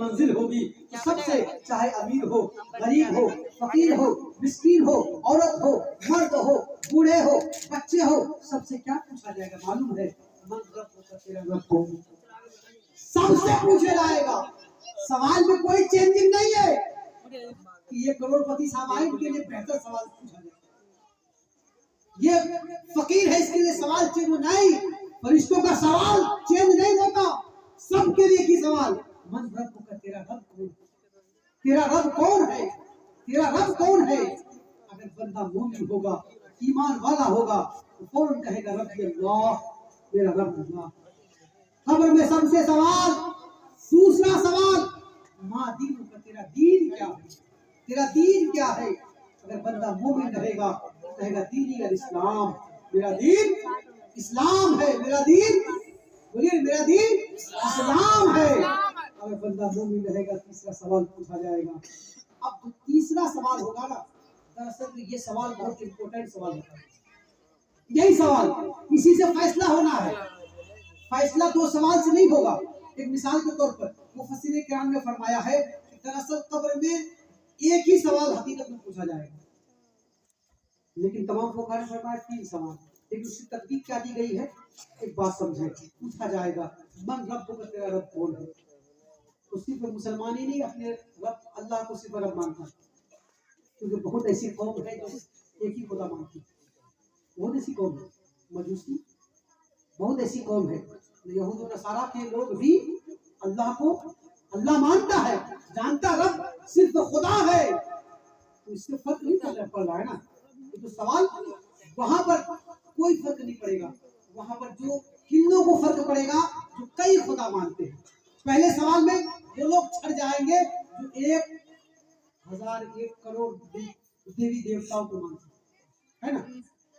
منزل ہوگی تو سب سے، چاہے امیر ہو، غریب ہو، فقیر ہو، مسکین ہو، عورت ہو، مرد ہو، بوڑھے ہو، بچے ہو، سب سے کیا پوچھا جائے گا معلوم ہے؟ من رب تیرا رب کون؟ سب سے پوچھا جائے گا. سوال میں کوئی چینجنگ نہیں ہے کہ یہ کروڑ پتی صاحب آئے ان کے لیے بہتر سوال پوچھا جائے. یہ فقیر ہے اس کے لیے سوال چینج نہیں. فرشتوں کا سوال چینج نہیں ہوتا. سب کے لیے کی سوال من رب کا تیرا رب کون؟ تیرا رب کون ہے؟ تیرا رب کون ہے؟ اگر بندہ مومن ہوگا، ایمان والا ہوگا تو فوراً کہے گا رب اللہ، میرا رب اللہ. قبر میں سب سے سوال، دوسرا سوال ماں دین کا، تیرا دین کیا ہے؟ تیرا دین کیا ہے؟ اگر بندہ مومن رہے گا تو کہے گا دینی الاسلام، میرا دین اسلام ہے. میرا دین، بولیے میرا دین اسلام ہے. اگر بندہ مومن رہے گا تیسرا سوال پوچھا جائے گا. اب جو تیسرا سوال ہوگا نا، دراصل یہ سوال بہت امپورٹنٹ سوال ہوتا ہے. یہی سوال، اسی سے فیصلہ ہونا ہے. فیصلہ دو سوال سے نہیں ہوگا. ایک مثال کے طور پر مفسرین کرام نے فرمایا ہے کہ دراصل قبر میں ایک ہی سوال حقیقت میں پوچھا جائے گا، لیکن تمام فقہاء نے فرمایا تین سوال. لیکن اس کی تطبیق کیا دی گئی ہے؟ ایک بات سمجھے، پوچھا جائے گا من رب کا، تیرا رب کون ہے؟ تو صرف مسلمان ہی نہیں اپنے رب اللہ کو صرف رب مانتا، کیونکہ بہت ایسی قوم ہے جو ایک ہی خدا مانتی. بہت ایسی قوم ہے، مجوسی، بہت ایسی قوم ہے. یہود و نصارہ کے لوگ بھی اللہ کو اللہ مانتا ہے، جانتا رب صرف خدا ہے. تو اس سے فرق نہیں پڑ رہا ہے نا. تو سوال وہاں پر کوئی فرق نہیں پڑے گا. وہاں پر جو کن لوگوں کو فرق پڑے گا جو کئی خدا مانتے ہیں. پہلے سوال میں وہ لوگ چھڑ جائیں گے جو 1000 کروڑ دیوی دیوتاؤں کو مانتے ہے نا.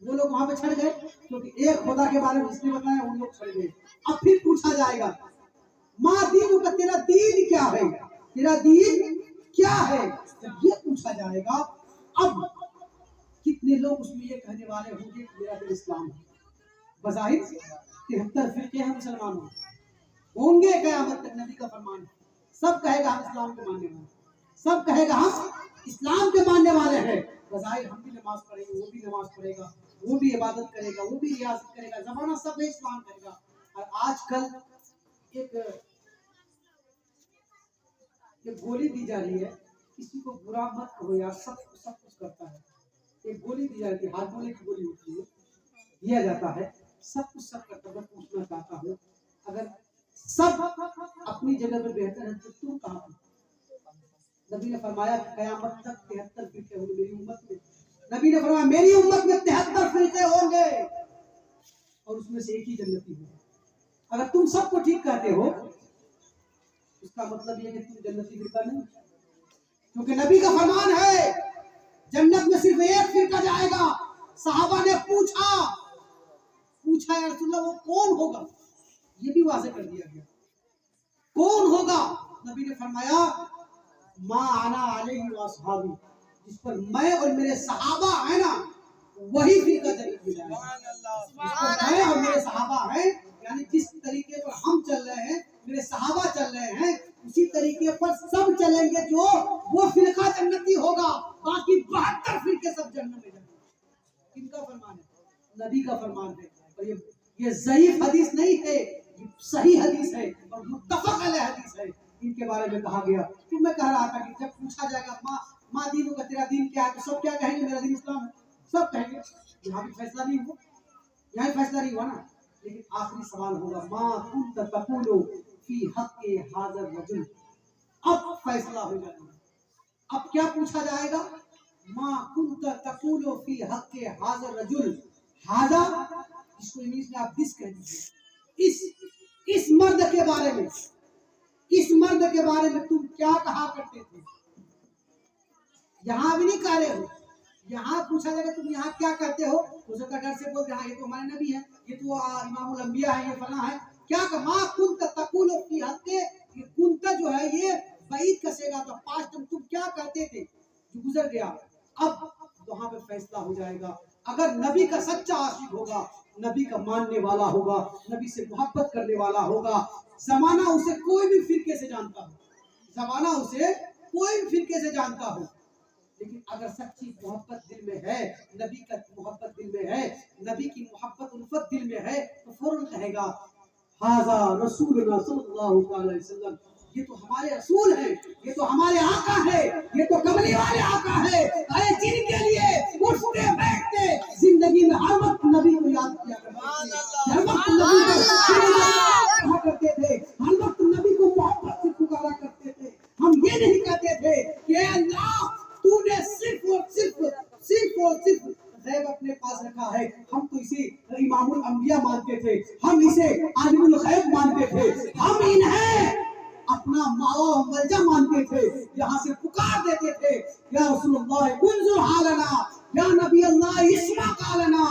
وہ لوگ وہاں پہ چھڑ گئے کیونکہ ایک خدا کے بارے میں جس نے بتایا ان لوگ چھڑ گئے. اب پھر پوچھا جائے گا ماں دین کا، تیرا دین کیا ہے؟ تیرا دین کیا ہے؟ جب یہ پوچھا جائے گا اب کتنے لوگ اس میں یہ کہنے والے ہوں گے کہ میرا دین اسلام ہے. بظاہر 73 فرقے ہیں مسلمانوں، ہوں گے قیامت تک. نبی کا فرمان ہے سب کہے گا ہم اسلام کے ماننے والے، سب کہے گا ہم اسلام کے ماننے والے ہیں. بظاہر ہم بھی نماز پڑھیں گے، وہ بھی نماز پڑھے گا، وہ بھی عبادت کرے گا، وہ بھی ریاضت کرے گا، زمانہ سب میں اسلام کرے گا. اور آج کل ایک گولی دی جا رہی ہے، کسی کو برا مت کہو یار، سب کچھ کرتا ہے. ایک گولی دی جاتی ہے، ہاتھ گولی کی گولی ہوتی ہے، دیا جاتا ہے، سب کچھ سب کرتا ہے. میں پوچھنا چاہتا ہوں اگر سب اپنی جگہ پہ بہتر ہے تو تم کہاں پہ؟ نبی نے فرمایا کہ قیامت تک 73 فرقے ہوں گے میری امت میں. نبی نے فرمایا میری امت میں 73 فرقے ہوں گے اور اس میں سے ایک ہی جنتی ہوگا. اگر تم سب کو ٹھیک کہتے ہو اس کا مطلب یہ کہ تم جنتی فرقہ نہیں، کیونکہ نبی کا فرمان ہے جنت میں صرف ایک فرقہ جائے گا. صحابہ نے پوچھا یا رسول اللہ وہ کون ہوگا؟ یہ بھی واضح کر دیا گیا کون ہوگا. نبی نے فرمایا ما انا علیہ واصحابی، جس پر میں اور میرے صحابہ ہیں نا وہی فرقہ جنت میں جائے گا. جس پر میں اور میرے صحابہ ہیں، یعنی جس طریقے پر ہم چل رہے ہیں، میرے صحابہ چل رہے ہیں، اسی طریقے پر سب چلیں گے جو وہ فرقہ جنتی ہوگا. باقی 72 فرقے سب جہنم میں جائیں گے. کن کا فرمان ہے؟ نبی کا فرمان ہے. اور یہ ضعیف حدیث نہیں ہے، یہ صحیح حدیث ہے اور متفق علیہ حدیث ہے. ان کے بارے میں کہا گیا. تو میں کہہ رہا تھا کہ جب پوچھا جائے گا ماں دینوں کا، تیرا دین کیا ہے، تو سب کیا کہیں گے؟ میرا دین اسلام ہے. سب کہیں گے. یہاں بھی فیصلہ نہیں ہوا، یہاں فیصلہ نہیں ہوا نا. لیکن آخری سوال ہوگا ما كنت تقول فی حق هذا الرجل. اب فیصلہ ہو جائے گا. اب کیا پوچھا جائے گا؟ ما كنت تقول فی حق هذا الرجل. هذا اس کو انگلش میں آپ دس کہہ دیجیے. اس مرد کے بارے میں، اس مرد کے بارے میں تم کیا کہا کرتے تھے؟ یہاں بھی نہیں کہہ رہے ہو. یہاں پوچھا جائے گا تم یہاں کیا کہتے ہو؟ ہو سکتا ہے ڈر سے بولتے ہاں یہ تو ہمارے نبی ہے، یہ تو امام الانبیاء ہے، یہ فلاں ہے. کیا کہ ما كنت تقول فی حق، یہ کنت جو ہے یہ بعید کسے گا تو پاسٹ تم کیا کہتے تھے جو گزر گیا. اب وہاں پہ فیصلہ ہو جائے گا. اگر نبی کا سچا عاشق ہوگا، نبی کا ماننے والا ہوگا، نبی سے محبت کرنے والا ہوگا، زمانہ اسے کوئی بھی فرقے سے جانتا ہو، जमाना उसे कोई भी फिरके से जानता हो, लेकिन अगर सच्ची मोहब्बत दिल में है, नबी का मोहब्बत दिल में है, नबी की मोहब्बत उल्फत दिल में है, तो फौरन कहेगा हाजा रसूलुल्लाह सल्लल्लाहु अलैहि वसल्लम, ये तो हमारे रसूल हैं, ये तो हमारे आका है, ये तो कमली वाले आका है। अरे जिनके लिए उठते बैठते जिंदगी में हर वक्त नबी को याद किया करते थे, हर वक्त नबी को कहा करते थे, हर वक्त नबी को मोहब्बत से पुकारा करते थे। हम ये नहीं कहते थे कि अल्लाह तूने सिर्फ और सिर्फ गैब अपने पास रखा है, हम तो इसे इमामुल अंबिया मानते थे, हम इसे आलिमुल गैब मानते थे, हम इन्हें अपना मावा मलजा मानते थे, यहाँ से पुकार देते थे या रसूलुल्लाह उन्जुर हालना, या नबी अल्लाह इस्मा कालना,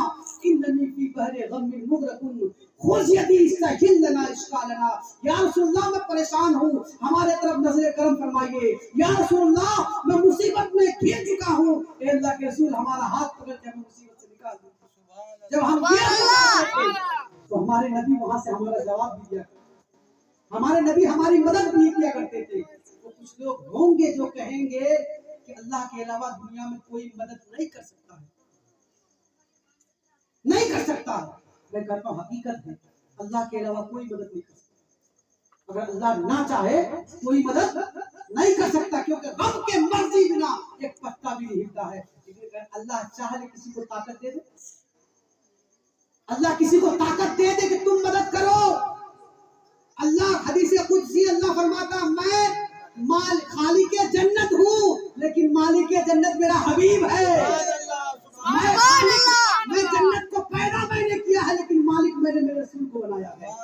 इन्ननी फी बहरे गम्मिन मुगरकुन खुज़ यदी इस्तहिल्लना इश्कालना। या रसूलुल्लाह मैं परेशान हूँ, हमारे तरफ नजर करम फरमाइए। या रसूलुल्लाह मैं मुसीबत में घिर चुका हूँ, ए अल्लाह के रसूल हमारा हाथ पकड़ के हमें मुसीबत से निकाल दो। जब हम तो हमारे नबी वहां से हमारा जवाब भी दिया, हमारे नबी हमारी मदद भी किया करते थे। तो कुछ लोग होंगे जो कहेंगे कि अल्लाह के अलावा दुनिया में कोई मदद नहीं कर सकता है, नहीं कर सकता। मैं कहता हूँ हकीकत है, अल्लाह के अलावा कोई मदद नहीं कर सकता। अगर अल्लाह ना चाहे कोई मदद नहीं कर सकता, क्योंकि रब के मर्जी बिना एक पत्ता भी नहीं हिलता है। लेकिन अगर अल्लाह चाहे किसी को ताकत दे दे, अल्लाह किसी को ताकत दे दे कि तुम मदद करो। अल्लाह हदीस कुदसी अल्लाह फरमाता मैं माल खालिक जन्नत हूँ, लेकिन मालिक जन्नत मेरा हबीब है। मैं जन्नत को पैदा मैंने किया है, लेकिन मालिक मैंने मेरे रसूल को बनाया है।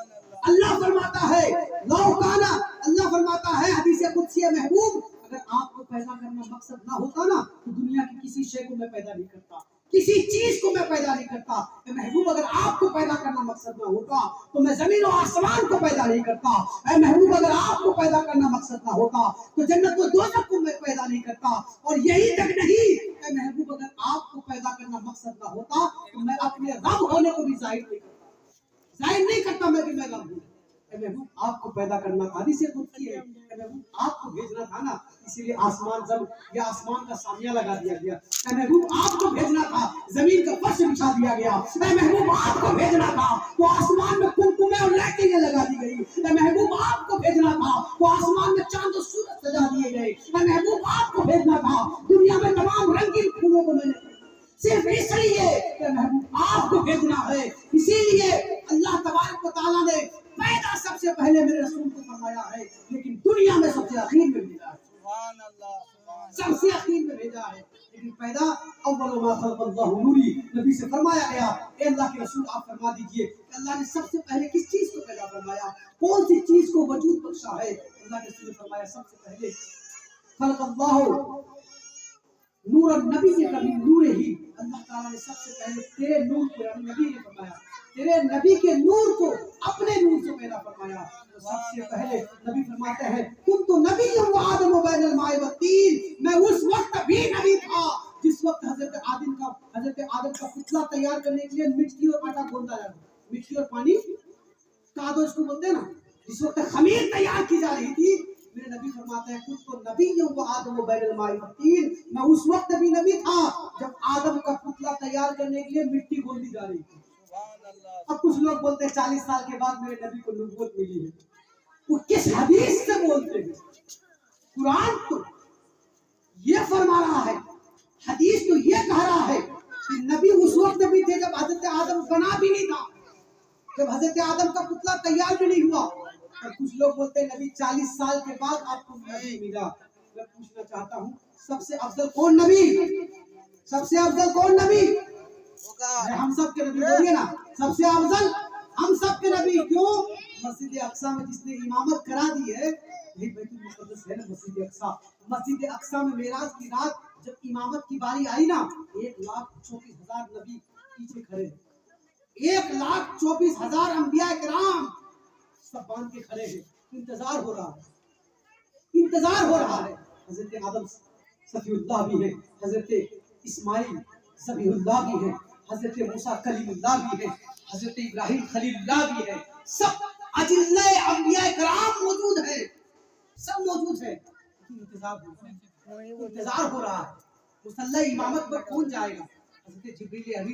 अल्लाह फरमाता है लौकाना, अल्लाह फरमाता है हदीस कुदसी महबूब, अगर आपको पैदा करना मकसद ना होता ना, तो दुनिया की किसी शय को मैं पैदा नहीं करता, किसी चीज को मैं पैदा नहीं करता। महबूब अगर आपको पैदा करना मकसद ना होता, तो मैं जमीन और आसमान को पैदा नहीं करता। महबूब अगर आपको पैदा करना मकसद ना होता, तो जन्नत और दोज़ख को मैं पैदा नहीं करता। और यही तक नहीं, महबूब अगर आपको पैदा करना मकसद ना होता, तो मैं अपने रब होने को भी जाहिर नहीं करता, जाहिर नहीं करता मैं भी मैं रब हूँ। महबूब आपको पैदा करना था, हदीस कुदसी है, महबूब आपको भेजना था ना, इसीलिए आसमान जब या आसमान का सामिया लगा दिया गया। महबूब आपको भेजना था, जमीन का फर्श बिछा दिया गया। महबूब आपको भेजना था, तो आसमान में कुमकुमे और लाइटिंग लगा दी गई। महबूब आपको भेजना था, तो आसमान में चांद और सूरज सजा दिए गए। महबूब आपको भेजना था, दुनिया में तमाम रंगीन फूलों को मैंने सिर्फ इसलिए महबूब आपको भेजना है। इसीलिए अल्लाह तबारक व तआला ने पैदा सबसे पहले मेरे रसूल को फरमाया है, लेकिन दुनिया में सबसे आखिर में भेजा है। सुभान अल्लाह, सबसे आखिर में भेजा है, लेकिन पैदा अव्वल मा खलक़ल्लाहु नूरी, नबी से फरमाया गया ए अल्लाह के रसूल आप फरमा दीजिए कि अल्लाह ने सबसे पहले किस चीज को पैदा फरमाया, कौन सी चीज को वजूद बख्शा है। अल्लाह के रसूल ने फरमाया सबसे पहले खलक़ल्लाहु नूर नबी के कभी नूर ही, अल्लाह ताला ने सबसे पहले तेरे नूर को, यानी नबी ने फरमाया तेरे नबी के नूर को अपने नूर से पैदा फरमाया। तो सबसे पहले नबी फरमाते हैं कुन तो नबी व आदम बैनल माए व तीन, मैं उस वक्त भी नबी था जिस वक्त हजरत आदम का पुतला तैयार करने के लिए मिट्टी और आटा गूंथा जा रहा था, मिट्टी और पानी कादो इसको बोलते हैं ना, जिस वक्त खमीर तैयार की जा रही थी, मेरे नबी फरमाते हैं कुछ तो नबी व आदम बैनल माए व तीन, मैं उस वक्त भी नबी था जब आदम का पुतला तैयार करने के लिए मिट्टी गूंथी जा रही थी। अब कुछ लोग बोलते हैं 40 साल के बाद मेरे नबी को नबूवत मिली है, वो किस हदीस से बोलते हैं? कुरान तो ये फरमा रहा है, हदीस तो ये कह रहा है कि नबी उस वक्त भी थे जब हजरत आदम बना भी नहीं था, जब हजरत आदम का पुतला तैयार भी नहीं हुआ। और कुछ लोग बोलते हैं नबी 40 साल के बाद आपको नबी मिला। मैं पूछना चाहता हूँ सबसे अफजल कौन नबी, सबसे अफजल कौन नबी? हम सब के नबी बोलिए ना, सबसे अफजल हम सब के नबी। क्यों? मस्जिद अक्सा में जिसने इमामत करा दी है, यही बैतुल मुक़द्दस है ना मस्जिद अक्सा। मस्जिद अक्सा में मेराज की रात जब इमामत की बारी आई ना, 1,24,000 नबी पीछे खड़े हैं, 1,24,000 अंबिया किराम सब बांध के खड़े हैं, इंतजार हो रहा है, इंतजार हो रहा है। हजरत आदम सफीउल्लाह भी है, हजरत इस्माइल ज़बीहुल्लाह भी है, हजरत मूसा कलीमुल्लाह भी है, हजरत इब्राहिम खलीलुल्लाह भी है, सब अजिल्ले अंबिया किराम मौजूद है। सब मौजूद है, इंतजार हो रहा है। मुसल्ला इमामत पर कौन जाएगा? हज़रत जिब्रील अमीन